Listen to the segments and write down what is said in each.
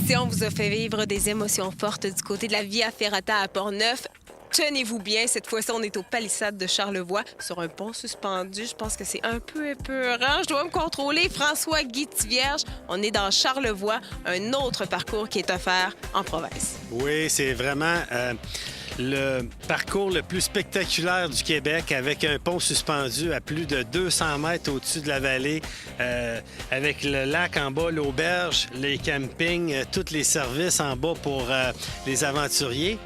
édition vous a fait vivre des émotions fortes du côté de la Via Ferrata à Portneuf. Tenez-vous bien, cette fois-ci, on est aux palissades de Charlevoix, sur un pont suspendu. Je pense que c'est un peu épeurant. Je dois me contrôler. François-Guy Tivierge, on est dans Charlevoix, un autre parcours qui est offert en province. Oui, c'est vraiment le parcours le plus spectaculaire du Québec, avec un pont suspendu à plus de 200 mètres au-dessus de la vallée, avec le lac en bas, l'auberge, les campings, tous les services en bas pour les aventuriers.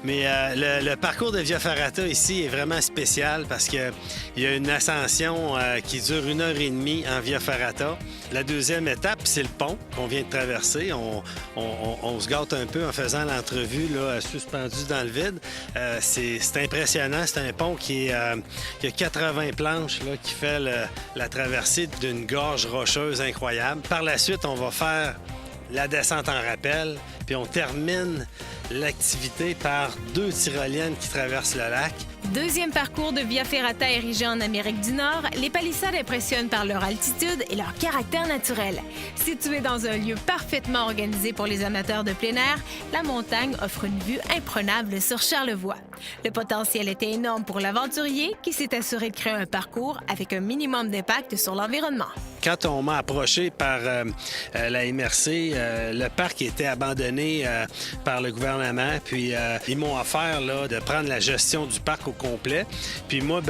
Mais le parcours de Via Ferrata ici est vraiment spécial parce qu'il y a une ascension qui dure 1h30 en Via Ferrata. La deuxième étape, c'est le pont qu'on vient de traverser. On se gâte un peu en faisant l'entrevue là, suspendu dans le vide. C'est impressionnant. C'est un pont qui a 80 planches là, qui fait la traversée d'une gorge rocheuse incroyable. Par la suite, on va faire la descente en rappel, puis on termine l'activité par 2 tyroliennes qui traversent le lac. Deuxième parcours de Via Ferrata érigé en Amérique du Nord, les palissades impressionnent par leur altitude et leur caractère naturel. Située dans un lieu parfaitement organisé pour les amateurs de plein air, la montagne offre une vue imprenable sur Charlevoix. Le potentiel était énorme pour l'aventurier qui s'est assuré de créer un parcours avec un minimum d'impact sur l'environnement. Quand on m'a approché par la MRC, le parc était abandonné par le gouvernement. Puis ils m'ont offert là, de prendre la gestion du parc au complet. Puis moi,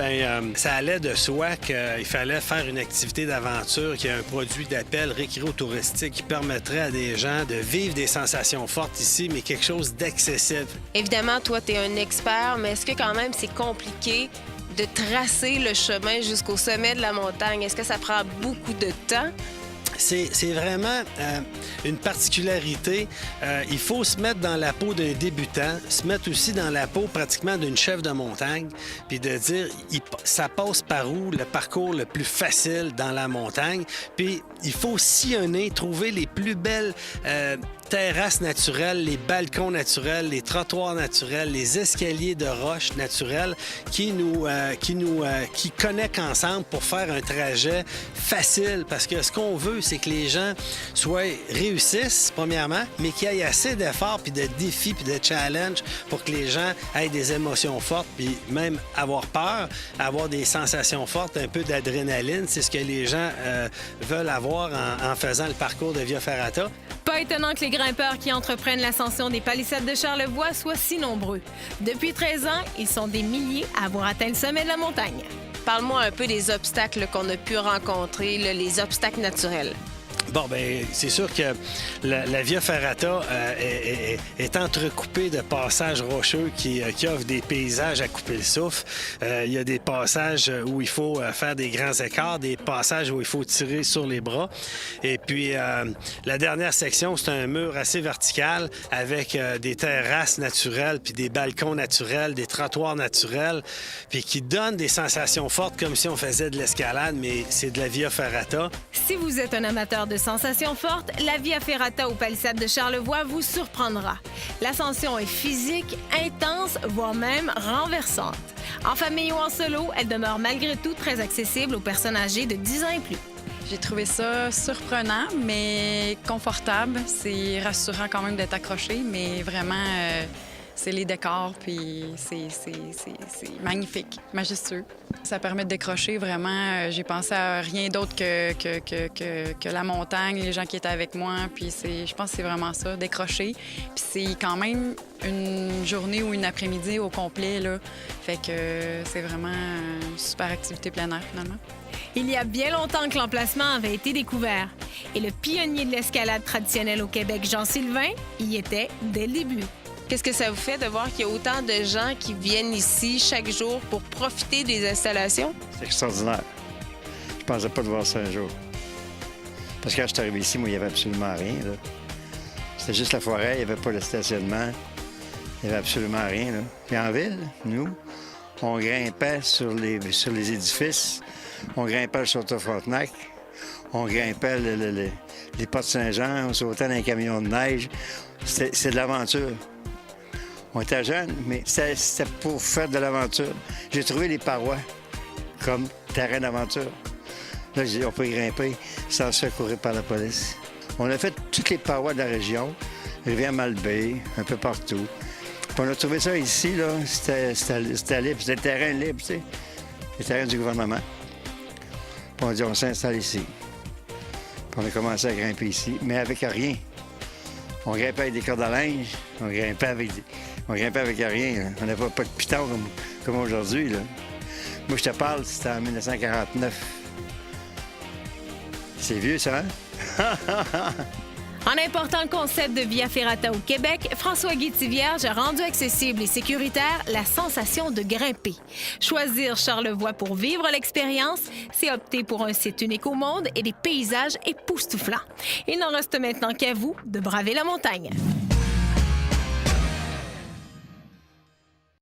ça allait de soi qu'il fallait faire une activité d'aventure qui est un produit d'appel récréo-touristique qui permettrait à des gens de vivre des sensations fortes ici, mais quelque chose d'accessible. Évidemment, toi, tu es un expert, mais est-ce que quand même c'est compliqué de tracer le chemin jusqu'au sommet de la montagne? Est-ce que ça prend beaucoup de temps? C'est vraiment une particularité. Il faut se mettre dans la peau d'un débutant, se mettre aussi dans la peau pratiquement d'une chef de montagne, puis de dire, ça passe par où le parcours le plus facile dans la montagne. Puis il faut sillonner, trouver les plus belles terrasses naturelles, les balcons naturels, les trottoirs naturels, les escaliers de roches naturelles qui connectent ensemble pour faire un trajet facile. Parce que ce qu'on veut, c'est que les gens réussissent, premièrement, mais qu'il y ait assez d'efforts, puis de défis, puis de challenges pour que les gens aient des émotions fortes, puis même avoir peur, avoir des sensations fortes, un peu d'adrénaline. C'est ce que les gens veulent avoir en faisant le parcours de Via Ferrata. Pas étonnant que les grimpeurs qui entreprennent l'ascension des palissades de Charlevoix soient si nombreux. Depuis 13 ans, ils sont des milliers à avoir atteint le sommet de la montagne. Parle-moi un peu des obstacles qu'on a pu rencontrer, là, les obstacles naturels. Bon, bien, c'est sûr que la Via Ferrata est entrecoupée de passages rocheux qui offrent des paysages à couper le souffle. Il y a des passages où il faut faire des grands écarts, des passages où il faut tirer sur les bras. Et puis, la dernière section, c'est un mur assez vertical avec des terrasses naturelles, puis des balcons naturels, des trottoirs naturels, puis qui donnent des sensations fortes comme si on faisait de l'escalade, mais c'est de la Via Ferrata. Si vous êtes un amateur de sensations fortes, la Via Ferrata aux palissades de Charlevoix vous surprendra. L'ascension est physique, intense, voire même renversante. En famille ou en solo, elle demeure malgré tout très accessible aux personnes âgées de 10 ans et plus. J'ai trouvé ça surprenant, mais confortable. C'est rassurant quand même d'être accroché, mais vraiment, c'est les décors, puis c'est magnifique, majestueux. Ça permet de décrocher vraiment. J'ai pensé à rien d'autre que la montagne, les gens qui étaient avec moi, puis je pense que c'est vraiment ça, décrocher. Puis c'est quand même une journée ou une après-midi au complet, là. Fait que c'est vraiment une super activité plein air, finalement. Il y a bien longtemps que l'emplacement avait été découvert. Et le pionnier de l'escalade traditionnelle au Québec, Jean Sylvain, y était dès le début. Qu'est-ce que ça vous fait de voir qu'il y a autant de gens qui viennent ici chaque jour pour profiter des installations? C'est extraordinaire. Je pensais pas de voir ça un jour. Parce que quand je suis arrivé ici, moi, il n'y avait absolument rien. C'était juste la forêt, il n'y avait pas de stationnement. Il n'y avait absolument rien. Là. Puis en ville, nous, on grimpait sur les édifices. On grimpait le Château Frontenac. On grimpait les Portes Saint-Jean. On sautait dans un camion de neige. C'est de l'aventure. On était jeunes, mais c'était pour faire de l'aventure. J'ai trouvé les parois comme terrain d'aventure. Là, on peut y grimper sans se faire courir par la police. On a fait toutes les parois de la région. Rivière-Malbaie, un peu partout. Puis on a trouvé ça ici, là, c'était libre, c'était terrain libre, tu sais, le terrain du gouvernement. Puis on dit, on s'installe ici. Puis on a commencé à grimper ici, mais avec rien. On grimpait avec des cordes à linge, on grimpait avec rien. Là. On n'avait pas de piton comme aujourd'hui, là. Moi, je te parle, c'était en 1949. C'est vieux, ça, hein? En important le concept de Via Ferrata au Québec, François-Guy Thivierge a rendu accessible et sécuritaire la sensation de grimper. Choisir Charlevoix pour vivre l'expérience, c'est opter pour un site unique au monde et des paysages époustouflants. Il n'en reste maintenant qu'à vous de braver la montagne.